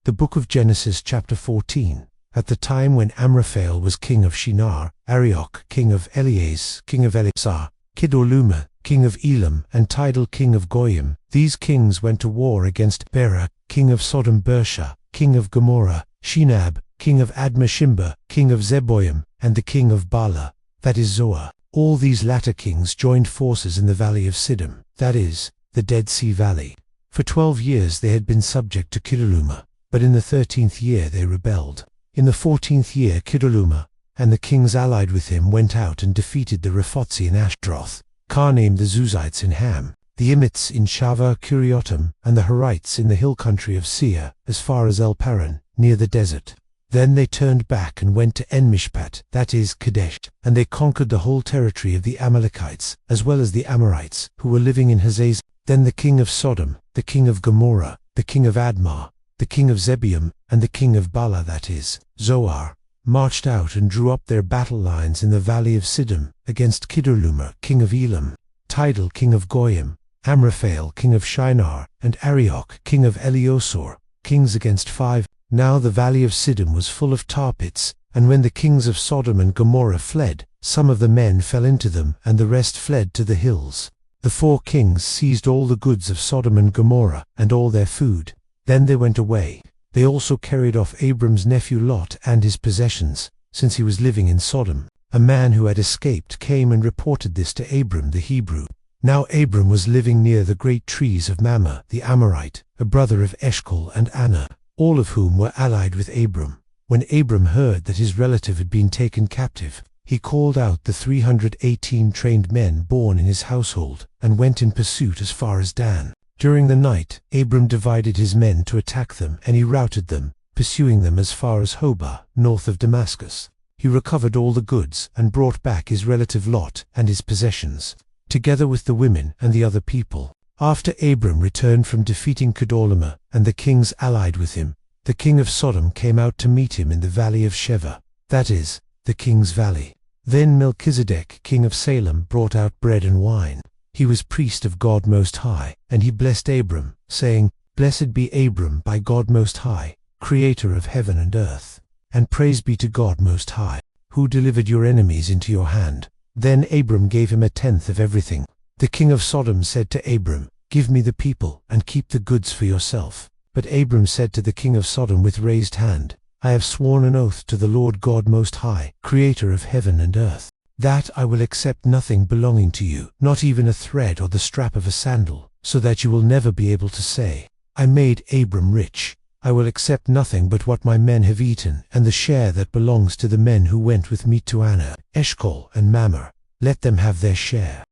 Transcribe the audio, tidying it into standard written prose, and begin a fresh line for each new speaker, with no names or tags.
The book of Genesis chapter 14. At the time when Amraphel was king of Shinar, Arioch king of Eleaz, king of Elisar, Kedorlaomer king of Elam, and Tidal king of Goyim, these kings went to war against Bera, king of Sodom, Bersha, king of Gomorrah, Shinab, king of Admashimba, king of Zeboim, and the king of Bala, that is Zoar. All these latter kings joined forces in the valley of Siddim, that is, the Dead Sea Valley. For 12 years they had been subject to Kedorlaomer, but in the 13th year they rebelled. In the 14th year Kedorlaomer and the kings allied with him went out and defeated the Rephotzi in Ashtaroth, Karnaim the Zuzites in Ham, the Emites in Shaveh Kiriotam, and the Horites in the hill country of Seir, as far as El Paran, near the desert. Then they turned back and went to En-Mishpat, that is, Kadesh, and they conquered the whole territory of the Amalekites, as well as the Amorites, who were living in Hazaz. Then the king of Sodom, the king of Gomorrah, the king of Admah, the king of Zeboim, and the king of Bala, that is, Zoar, marched out and drew up their battle lines in the valley of Siddim against Kedorlaomer, king of Elam, Tidal, king of Goyim, Amraphel, king of Shinar, and Arioch, king of Eleosor, kings against 5. Now the valley of Siddim was full of tar pits, and when the kings of Sodom and Gomorrah fled, some of the men fell into them, and the rest fled to the hills. The 4 kings seized all the goods of Sodom and Gomorrah, and all their food. Then they went away. They also carried off Abram's nephew Lot and his possessions, since he was living in Sodom. A man who had escaped came and reported this to Abram the Hebrew. Now Abram was living near the great trees of Mamre the Amorite, a brother of Eshcol and Anah, all of whom were allied with Abram. When Abram heard that his relative had been taken captive, he called out the 318 trained men born in his household, and went in pursuit as far as Dan. During the night, Abram divided his men to attack them, and he routed them, pursuing them as far as Hobah, north of Damascus. He recovered all the goods, and brought back his relative Lot and his possessions, together with the women and the other people. After Abram returned from defeating Kedorlaomer and the kings allied with him, the king of Sodom came out to meet him in the valley of Sheva, that is, the king's valley. Then Melchizedek, king of Salem, brought out bread and wine. He was priest of God Most High, and he blessed Abram, saying, "Blessed be Abram by God Most High, creator of heaven and earth. And praise be to God Most High, who delivered your enemies into your hand." Then Abram gave him 1/10 of everything. The king of Sodom said to Abram, "Give me the people, and keep the goods for yourself." But Abram said to the king of Sodom with raised hand, "I have sworn an oath to the Lord God Most High, creator of heaven and earth, that I will accept nothing belonging to you, not even a thread or the strap of a sandal, so that you will never be able to say, 'I made Abram rich.' I will accept nothing but what my men have eaten, and the share that belongs to the men who went with me to Anah, Eshcol, and Mamre. Let them have their share."